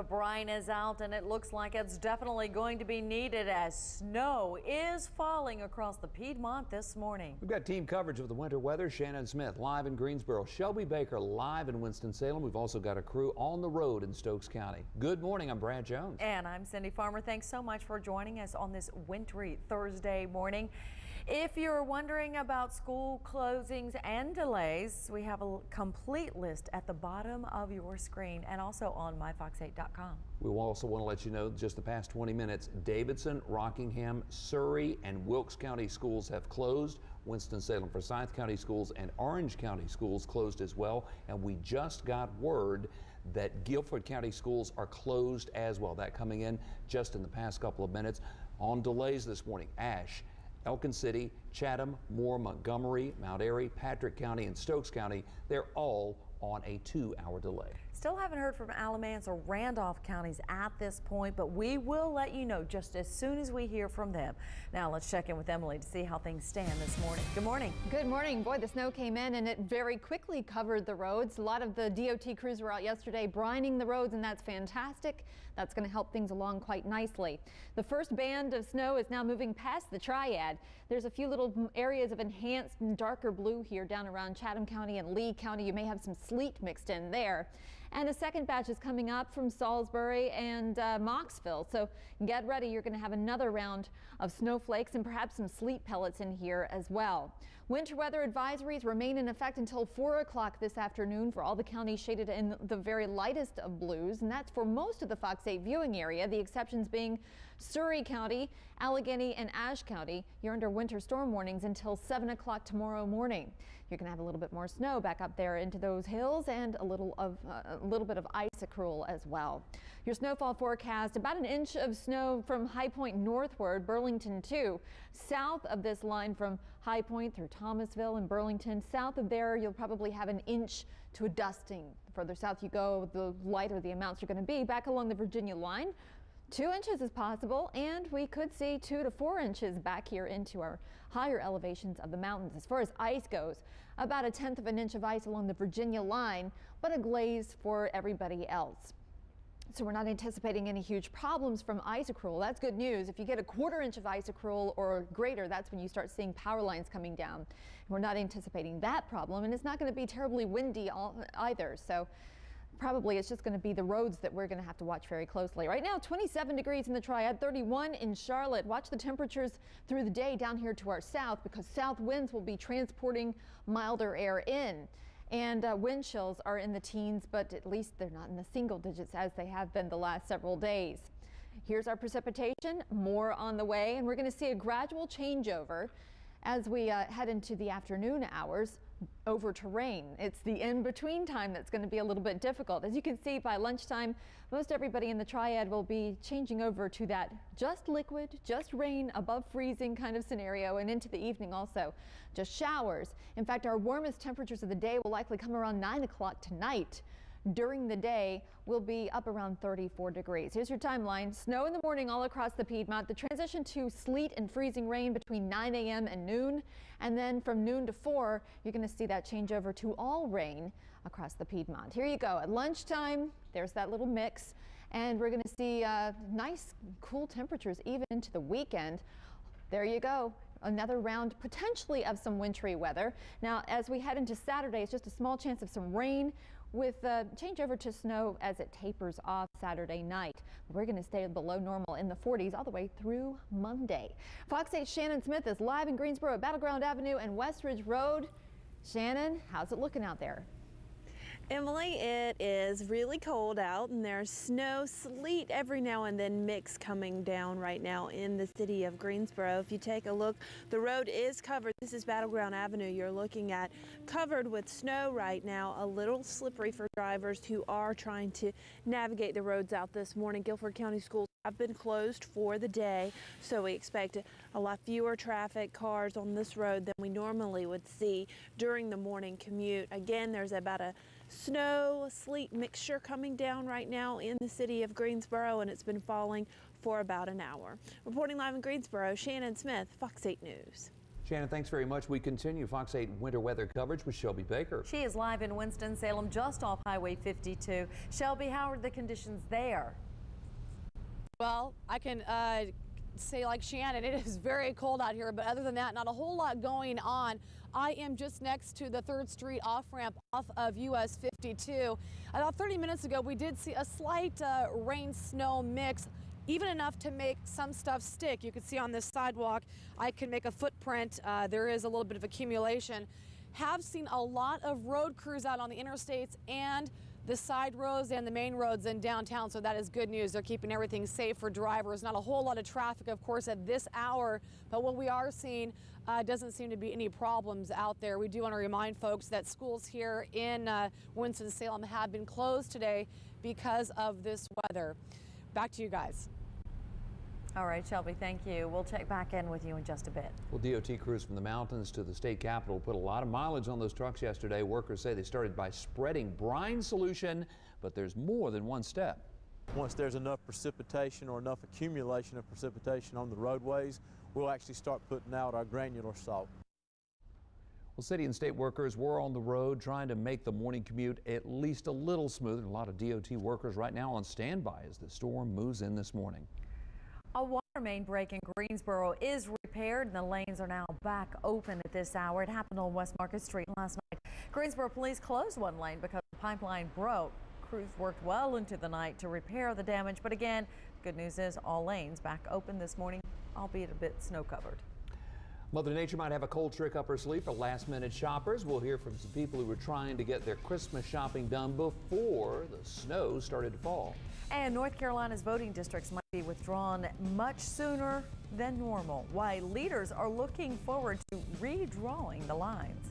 brine is out and it looks like it's definitely going to be needed as snow is falling across the Piedmont this morning. We've got team coverage of the winter weather. Shannon Smith live in Greensboro, Shelby Baker live in Winston-Salem. We've also got a crew on the road in Stokes County. Good morning, I'm Brad Jones. And I'm Cindy Farmer. Thanks so much for joining us on this wintry Thursday morning. If you're wondering about school closings and delays, we have a complete list at the bottom of your screen and also on myfox8.com. We also want to let you know just the past 20 minutes, Davidson, Rockingham, Surry, and Wilkes County schools have closed. Winston-Salem, Forsyth County schools and Orange County schools closed as well. And we just got word that Guilford County schools are closed as well. That coming in just in the past couple of minutes. On delays this morning, Ashe, Elkin City, Chatham, Moore, Montgomery, Mount Airy, Patrick County, and Stokes County, they're all on a 2-hour delay. Still haven't heard from Alamance or Randolph counties at this point, but we will let you know just as soon as we hear from them. Now let's check in with Emily to see how things stand this morning. Good morning. Good morning. Boy, the snow came in and it very quickly covered the roads. A lot of the DOT crews were out yesterday brining the roads, and that's fantastic. That's going to help things along quite nicely. The first band of snow is now moving past the Triad. There's a few little areas of enhanced and darker blue here down around Chatham County and Lee County. You may have some sleet mixed in there. And a second batch is coming up from Salisbury and Moxville. So get ready. You're going to have another round of snowflakes and perhaps some sleet pellets in here as well. Winter weather advisories remain in effect until 4 o'clock this afternoon for all the counties shaded in the very lightest of blues. And that's for most of the Fox 8 viewing area. The exceptions being Surry County, Allegheny, and Ashe County. You're under winter storm warnings until 7 o'clock tomorrow morning. You're going to have a little bit more snow back up there into those hills and a little bit of ice accrual as well. Your snowfall forecast, about an inch of snow from High Point northward, Burlington 2. South of this line from High Point through Thomasville and Burlington, south of there you'll probably have an inch to a dusting. The further south you go, the lighter the amounts are going to be. Back along the Virginia line, 2 inches is possible, and we could see 2 to 4 inches back here into our higher elevations of the mountains. As far as ice goes, about 1/10 of an inch of ice along the Virginia line, but a glaze for everybody else. So we're not anticipating any huge problems from ice accrual. That's good news. If you get a 1/4 inch of ice accrual or greater, that's when you start seeing power lines coming down. We're not anticipating that problem, and it's not going to be terribly windy either. So probably it's just going to be the roads that we're going to have to watch very closely. Right now, 27 degrees in the Triad, 31 in Charlotte. Watch the temperatures through the day down here to our south, because south winds will be transporting milder air in. And wind chills are in the teens, but at least they're not in the single digits as they have been the last several days. Here's our precipitation, more on the way, and we're going to see a gradual changeover as we head into the afternoon hours over to rain. It's the in-between time that's going to be a little bit difficult. As you can see, by lunchtime, most everybody in the Triad will be changing over to that just liquid, just rain, above freezing kind of scenario, and into the evening also just showers. In fact, our warmest temperatures of the day will likely come around 9 o'clock tonight. During the day, we'll be up around 34 degrees. Here's your timeline. Snow in the morning all across the Piedmont. The transition to sleet and freezing rain between 9 a.m. and noon. And then from noon to 4, you're going to see that change over to all rain across the Piedmont. Here you go. At lunchtime, there's that little mix. And we're going to see nice, cool temperatures even into the weekend. There you go. Another round potentially of some wintry weather. Now, as we head into Saturday, it's just a small chance of some rain with change over to snow as it tapers off Saturday night. We're going to stay below normal in the 40s all the way through Monday. Fox 8 Shannon Smith is live in Greensboro at Battleground Avenue and Westridge Road. Shannon, how's it looking out there? Emily, it is really cold out, and there's snow, sleet every now and then mix coming down right now in the city of Greensboro. If you take a look, the road is covered. This is Battleground Avenue you're looking at, covered with snow right now, a little slippery for drivers who are trying to navigate the roads out this morning. Guilford County schools have been closed for the day, so we expect a lot fewer traffic cars on this road than we normally would see during the morning commute. Again, there's about a snow sleet mixture coming down right now in the city of Greensboro, and it's been falling for about an hour. Reporting live in Greensboro, Shannon Smith, Fox 8 News. Shannon, thanks very much. We continue Fox 8 winter weather coverage with Shelby Baker. She is live in Winston-Salem, just off Highway 52. Shelby, how are the conditions there? Well, I can say like Shannon, it is very cold out here, but other than that, not a whole lot going on. I am just next to the 3rd Street off-ramp off of US 52. About 30 minutes ago, we did see a slight rain-snow mix, even enough to make some stuff stick. You can see on this sidewalk, I can make a footprint. There is a little bit of accumulation. Have seen a lot of road crews out on the interstates and the side roads and the main roads in downtown, so that is good news. They're keeping everything safe for drivers. Not a whole lot of traffic, of course, at this hour, but what we are seeing doesn't seem to be any problems out there. We do want to remind folks that schools here in Winston-Salem have been closed today because of this weather. Back to you guys. All right, Shelby, thank you. We'll check back in with you in just a bit. Well, DOT crews from the mountains to the state capitol put a lot of mileage on those trucks yesterday. Workers say they started by spreading brine solution, but there's more than one step. Once there's enough precipitation or enough accumulation of precipitation on the roadways, we'll actually start putting out our granular salt. Well, city and state workers were on the road trying to make the morning commute at least a little smoother. A lot of DOT workers right now on standby as the storm moves in this morning. A water main break in Greensboro is repaired and the lanes are now back open at this hour. It happened on West Market Street last night. Greensboro police closed one lane because the pipeline broke. Crews worked well into the night to repair the damage, but again, good news is all lanes back open this morning, albeit a bit snow covered. Mother Nature might have a cold trick up her sleeve for last-minute shoppers. We'll hear from some people who were trying to get their Christmas shopping done before the snow started to fall. And North Carolina's voting districts might be withdrawn much sooner than normal. Why leaders are looking forward to redrawing the lines.